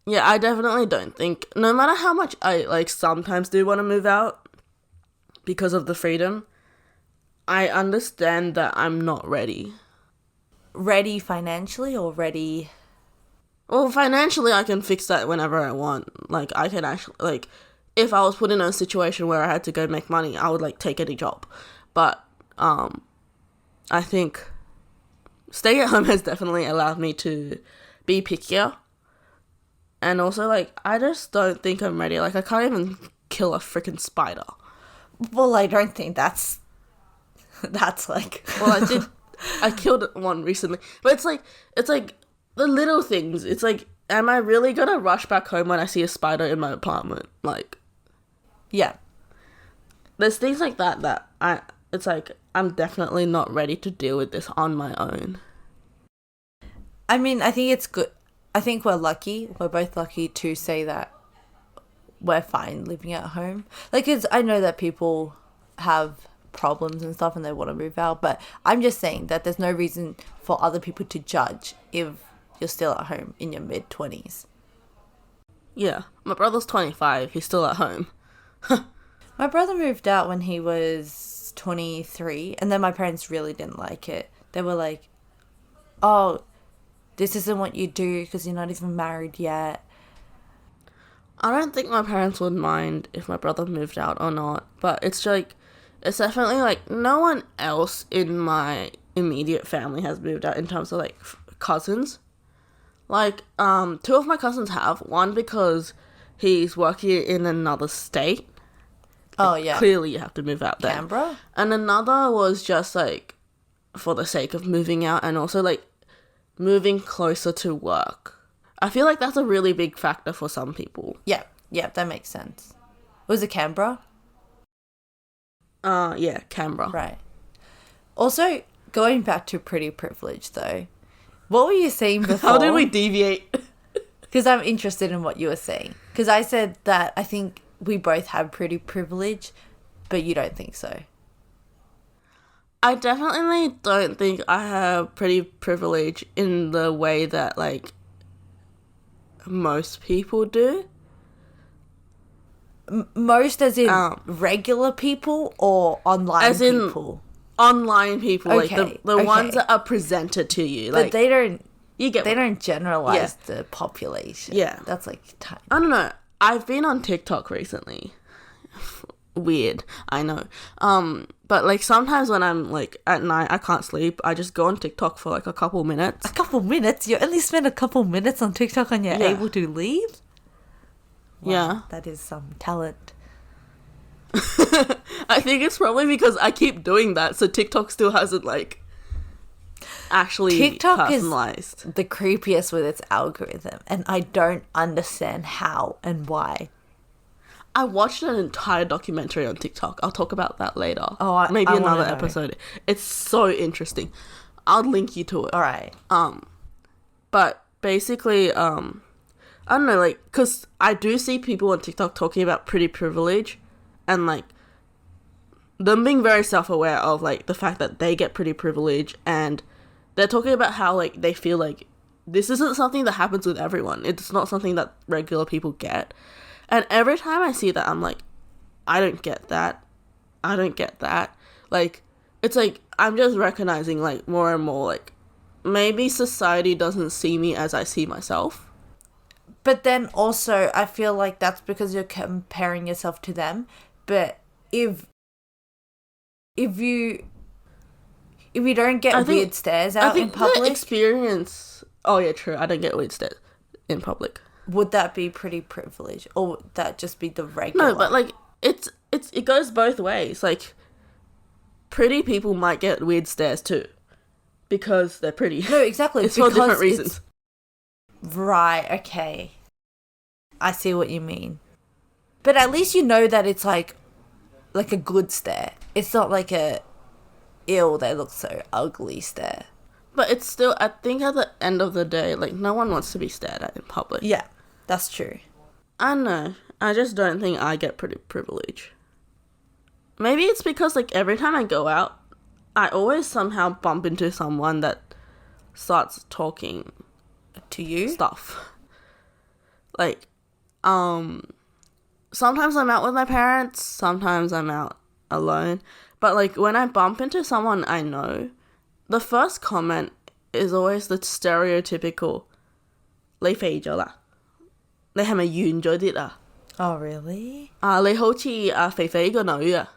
Yeah, I definitely don't think, no matter how much I, like, sometimes do want to move out because of the freedom, I understand that I'm not ready. Ready financially or ready? Well, financially, I can fix that whenever I want. Like, I can actually, like, if I was put in a situation where I had to go make money, I would, like, take any job. But, I think staying at home has definitely allowed me to be pickier. And also, like, I just don't think I'm ready. Like, I can't even kill a freaking spider. Well, I don't think that's like... Well, I did. I killed one recently. But it's like the little things. It's like, am I really gonna rush back home when I see a spider in my apartment? Like, yeah. There's things like that it's like, I'm definitely not ready to deal with this on my own. I mean, I think it's good. I think we're lucky. We're both lucky to say that we're fine living at home. Like, 'cause I know that people have problems and stuff and they want to move out, but I'm just saying that there's no reason for other people to judge if you're still at home in your mid-20s. Yeah, my brother's 25. He's still at home. My brother moved out when he was 23, and then my parents really didn't like it. They were like, oh, this isn't what you do because you're not even married yet. I don't think my parents would mind if my brother moved out or not, but it's like, it's definitely like, no one else in my immediate family has moved out in terms of, like, cousins. Like, two of my cousins have. One because he's working in another state. Oh, yeah. Clearly you have to move out there. Canberra? And another was just, like, for the sake of moving out and also, like, moving closer to work. I feel like that's a really big factor for some people. Yeah, that makes sense. Was it Canberra? Yeah, Canberra. Right. Also, going back to pretty privilege, though, what were you saying before? How did we deviate? Because I'm interested in what you were saying. Because I said that I think we both have pretty privilege, but you don't think so. I definitely don't think I have pretty privilege in the way that, like, most people do. Most as in regular people or online as in people? Online people, okay, like the ones that are presented to you. But like, they don't. You get they don't generalize the population. Yeah, that's like tiny. I don't know. I've been on TikTok recently. Weird, I know. But like sometimes when I'm like at night, I can't sleep. I just go on TikTok for like a couple minutes. A couple minutes? You only spend a couple minutes on TikTok and you're able to leave? Wow, yeah, that is some talent. I think it's probably because I keep doing that, so TikTok still hasn't like actually TikTok personalized. Is the creepiest with its algorithm, and I don't understand how and why. I watched an entire documentary on TikTok. I'll talk about that later. Oh, maybe I another episode. It's so interesting. I'll link you to it. All right. But basically, I don't know, like, because I do see people on TikTok talking about pretty privilege and, like, them being very self-aware of, like, the fact that they get pretty privilege, and they're talking about how, like, they feel like this isn't something that happens with everyone. It's not something that regular people get. And every time I see that, I'm like, I don't get that. I don't get that. Like, it's like, I'm just recognizing, like, more and more, like, maybe society doesn't see me as I see myself. But then also, I feel like that's because you're comparing yourself to them. But if you don't get weird stares out in public, the experience. Oh yeah, true. I don't get weird stares in public. Would that be pretty privileged, or would that just be the regular? No, but like it goes both ways. Like, pretty people might get weird stares too, because they're pretty. No, exactly. It's for different reasons. Right. Okay. I see what you mean. But at least you know that it's like a good stare. It's not like a ew, they look so ugly stare. But it's still, I think at the end of the day, like, no one wants to be stared at in public. Yeah, that's true. I don't know. I just don't think I get pretty privilege. Maybe it's because, like, every time I go out, I always somehow bump into someone that starts talking To you? stuff. Like, sometimes I'm out with my parents, sometimes I'm out alone. But, like, when I bump into someone I know, the first comment is always the stereotypical 你肥咗啦，你係咪完咗啲啊？ Oh, really? 你好似肥肥個女啊。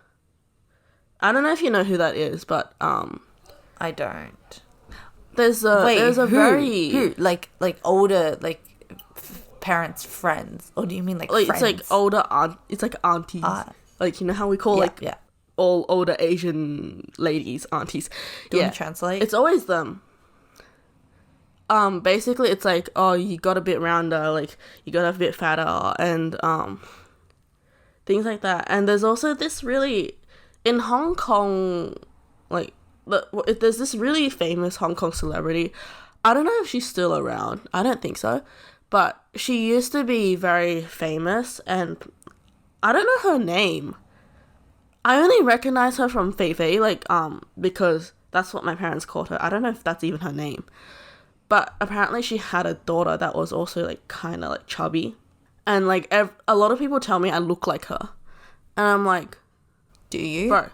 I don't know if you know who that is, but I don't. there's a Who? very Who? Like older, like parents' friends, or do you mean like friends? it's like older it's like aunties. Like, you know how we call yeah. all older Asian ladies aunties. Do you want to translate? It's always them. Basically it's like, oh, you got a bit rounder, like you got a bit fatter, and things like that. And there's also this really, in Hong Kong, like there's this really famous Hong Kong celebrity. I don't know if she's still around. I don't think so, but she used to be very famous, and I don't know her name. I only recognize her from Fei Fei, like because that's what my parents called her. I don't know if that's even her name. But apparently she had a daughter that was also, like, kind of, like, chubby. And, like, a lot of people tell me I look like her. And I'm like... Do you? Bro.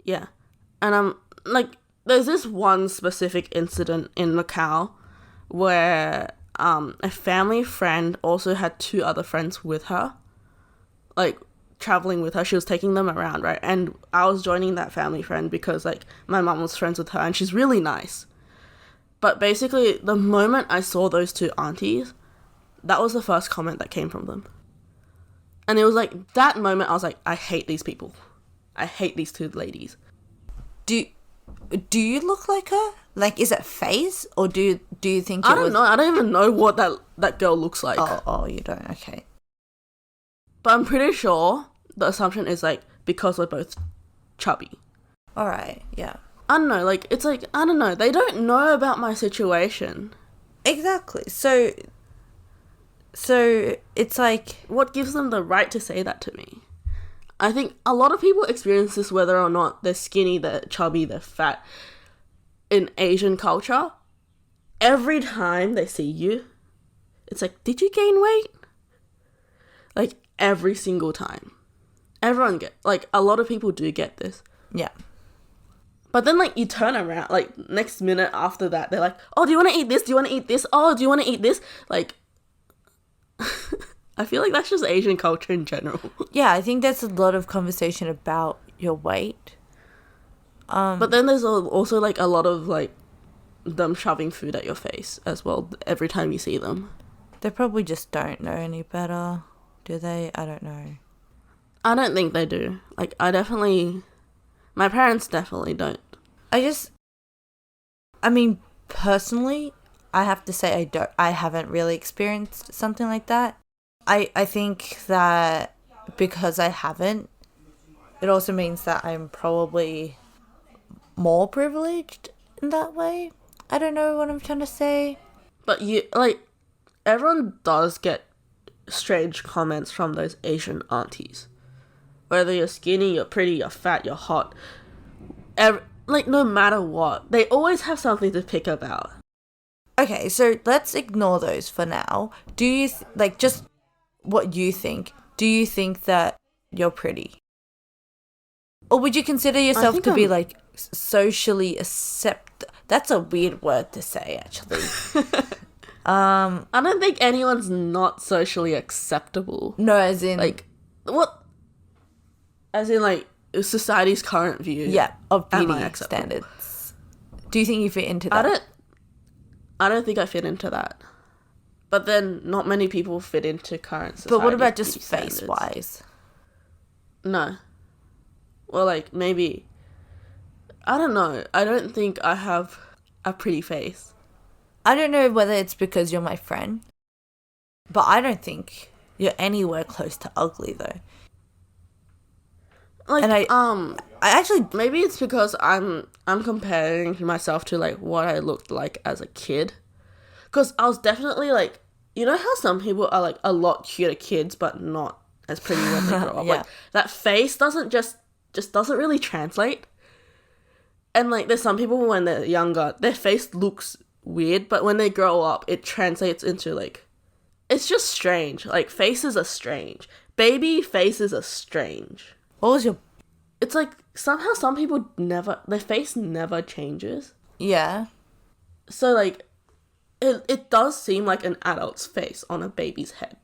Yeah. And I'm, like, there's this one specific incident in Macau where a family friend also had two other friends with her. Like, traveling with her. She was taking them around, right? And I was joining that family friend because, like, my mum was friends with her and she's really nice. But basically, the moment I saw those two aunties, that was the first comment that came from them. And it was like, that moment, I was like, I hate these people. I hate these two ladies. Do you look like her? Like, is it face, or do you think I don't know. I don't even know what that girl looks like. Oh, you don't. Okay. But I'm pretty sure the assumption is, like, because we're both chubby. All right. Yeah. I don't know, like, it's like, I don't know, they don't know about my situation. Exactly. So it's like... What gives them the right to say that to me? I think a lot of people experience this whether or not they're skinny, they're chubby, they're fat. In Asian culture, every time they see you, it's like, did you gain weight? Like, every single time. Everyone like, a lot of people do get this. Yeah. But then, like, you turn around, like, next minute after that, they're like, oh, do you want to eat this? Do you want to eat this? Oh, do you want to eat this? Like, I feel like that's just Asian culture in general. Yeah, I think there's a lot of conversation about your weight. But then there's also, like, a lot of, like, them shoving food at your face as well every time you see them. They probably just don't know any better, do they? I don't know. I don't think they do. Like, my parents definitely don't. I mean, personally, I have to say I haven't really experienced something like that. I think that because I haven't, it also means that I'm probably more privileged in that way. I don't know what I'm trying to say. But everyone does get strange comments from those Asian aunties. Whether you're skinny, you're pretty, you're fat, you're hot. No matter what, they always have something to pick about. Okay, so let's ignore those for now. Do you, just what you think, do you think that you're pretty? Or would you consider yourself to be, like, socially That's a weird word to say, actually. I don't think anyone's not socially acceptable. No, as in... Like, what? As in, like, society's current view. Yeah, of beauty standards. Do you think you fit into that? I don't think I fit into that. But then, not many people fit into current society. But what about just face-wise? No. Well, like, maybe... I don't know. I don't think I have a pretty face. I don't know whether it's because you're my friend, but I don't think you're anywhere close to ugly, though. Like, And I actually, maybe it's because I'm comparing myself to like what I looked like as a kid. Because I was definitely like, you know how some people are like a lot cuter kids, but not as pretty when they grow up. Yeah. Like that face doesn't just doesn't really translate. And like there's some people when they're younger, their face looks weird, but when they grow up, it translates into like, it's just strange. Like faces are strange. Baby faces are strange. what was your... It's like somehow some people their face never changes. Yeah. So like, it does seem like an adult's face on a baby's head.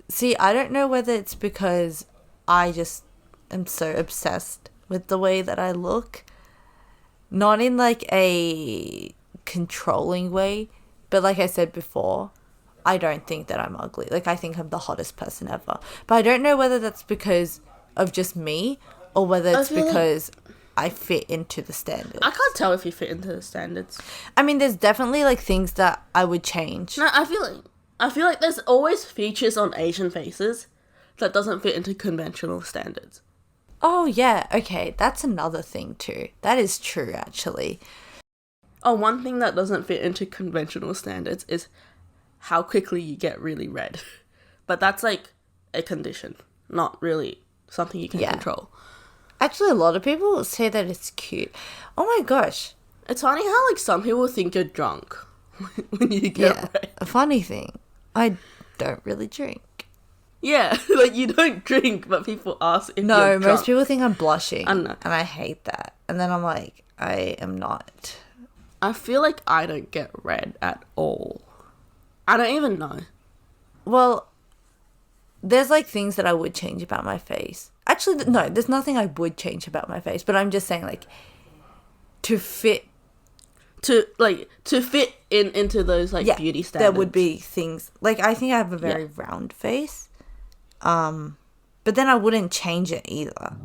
See, I don't know whether it's because I just am so obsessed with the way that I look. Not in like a controlling way, but like I said before, I don't think that I'm ugly. Like, I think I'm the hottest person ever. But I don't know whether that's because of just me or whether it's because I fit into the standards. I can't tell if you fit into the standards. I mean, there's definitely like things that I would change. No, I feel like there's always features on Asian faces that doesn't fit into conventional standards. Oh, yeah. Okay. That's another thing too. That is true, actually. Oh, one thing that doesn't fit into conventional standards is how quickly you get really red. But that's like a condition, not really something you can control. Actually, a lot of people say that it's cute. Oh my gosh. It's funny how like some people think you're drunk when you get red. A funny thing. I don't really drink. Yeah, like you don't drink, but people ask if you're drunk. No, most people think I'm blushing. I know. And I hate that. And then I'm like, I am not. I feel like I don't get red at all. I don't even know. Well, there's like things that I would change about my face. Actually, no, there's nothing I would change about my face. But I'm just saying, like, to fit into those like beauty standards. There would be things like, I think I have a very round face. But then I wouldn't change it either.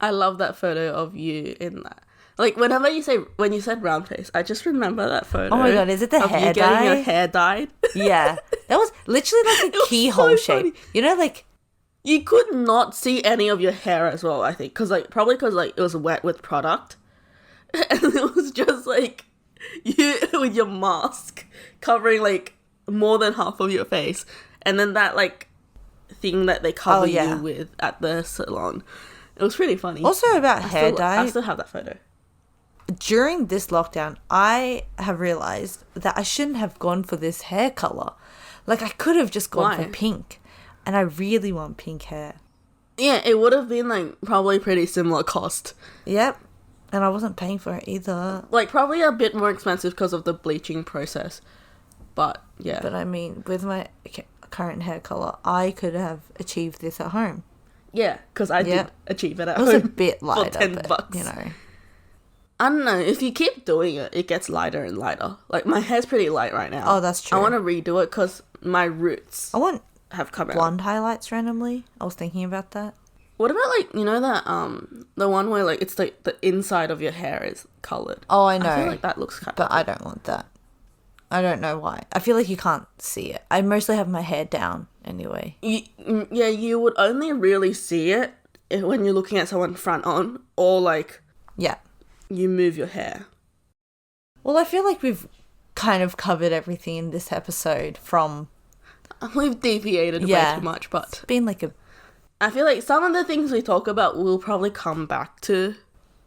I love that photo of you in that. Like when you said round face, I just remember that photo. Oh my god, is it the of hair you dye? getting your hair dyed? Yeah, that was literally like a keyhole shape. Funny. You know, like You could not see any of your hair as well. I think because it was wet with product, and it was just like you with your mask covering like more than half of your face, and then that like thing that they cover you with at the salon. It was pretty funny. Also about hair dye. I still have that photo. During this lockdown, I have realized that I shouldn't have gone for this hair color. Like, I could have just gone for pink, and I really want pink hair. Yeah, it would have been like probably pretty similar cost. Yep, and I wasn't paying for it either. Like probably a bit more expensive because of the bleaching process, but yeah. But I mean, with my current hair color, I could have achieved this at home. Yeah, because I did achieve it at home. It was a bit lighter, for $10. You know. I don't know. If you keep doing it, it gets lighter and lighter. Like, my hair's pretty light right now. Oh, that's true. I want to redo it because my roots have come out. Blonde highlights randomly. I was thinking about that. What about, like, you know that, the one where, like, it's like the inside of your hair is coloured? Oh, I know. I feel like that looks kind of But I don't want that. I don't know why. I feel like you can't see it. I mostly have my hair down anyway. You would only really see it when you're looking at someone front on or, like... Yeah. You move your hair. Well, I feel like we've kind of covered everything in this episode from... We've deviated way too much, but... It's been like a... I feel like some of the things we talk about we'll probably come back to.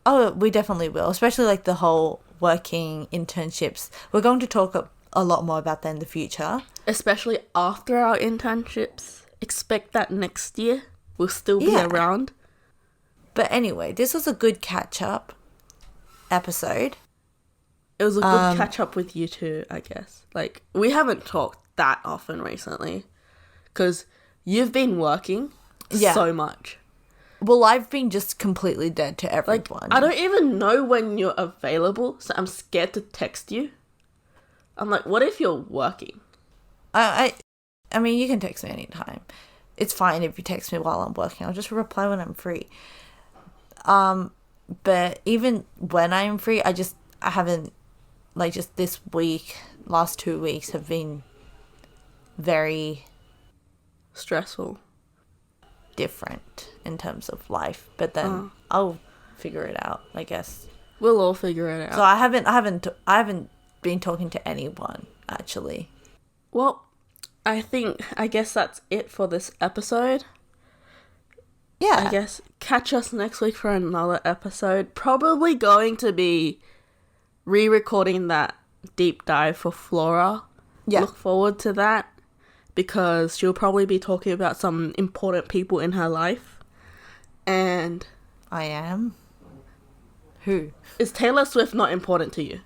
Oh, we definitely will. Especially like the whole working internships. We're going to talk a lot more about that in the future. Especially after our internships. Expect that next year we'll still be around. But anyway, this was a good catch-up episode. It was a good catch-up with you two, I guess. Like, we haven't talked that often recently. Because you've been working so much. Well, I've been just completely dead to everyone. Like, I don't even know when you're available, so I'm scared to text you. I'm like, what if you're working? I mean, you can text me anytime. It's fine if you text me while I'm working. I'll just reply when I'm free. But even when I'm free, I haven't, like, just this week, last 2 weeks have been very... stressful. different in terms of life, but then I'll figure it out, I guess. We'll all figure it out. So I haven't been talking to anyone, actually. Well, I guess that's it for this episode. Yeah. I guess catch us next week for another episode. Probably going to be re-recording that deep dive for Flora. Yeah. Look forward to that because she'll probably be talking about some important people in her life. And I am. Who? Is Taylor Swift not important to you?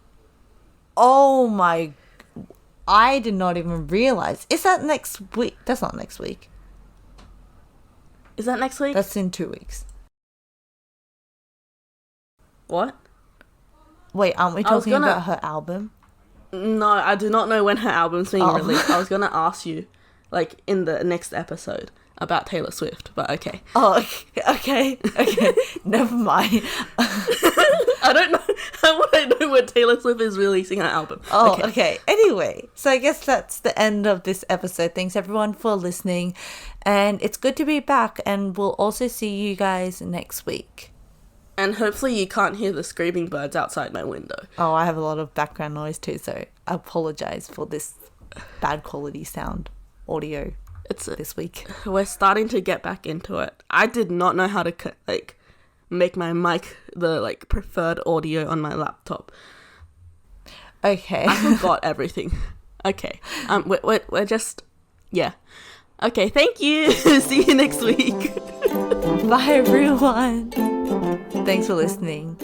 Oh my... I did not even realize. Is that next week? That's not next week. Is that next week? That's in 2 weeks. What? Wait, aren't we talking about her album? No, I do not know when her album's being released. I was going to ask you, like, in the next episode about Taylor Swift, but okay. Oh, okay. Never mind. I don't know. How would I know when Taylor Swift is releasing her album? Oh, okay. Anyway, so I guess that's the end of this episode. Thanks everyone for listening. And it's good to be back. And we'll also see you guys next week. And hopefully you can't hear the screaming birds outside my window. Oh, I have a lot of background noise too. So I apologize for this bad quality sound audio this week. We're starting to get back into it. I did not know how to make my mic the preferred audio on my laptop. Okay. I forgot everything. Okay. We're just Okay, thank you. See you next week. Bye everyone. Thanks for listening.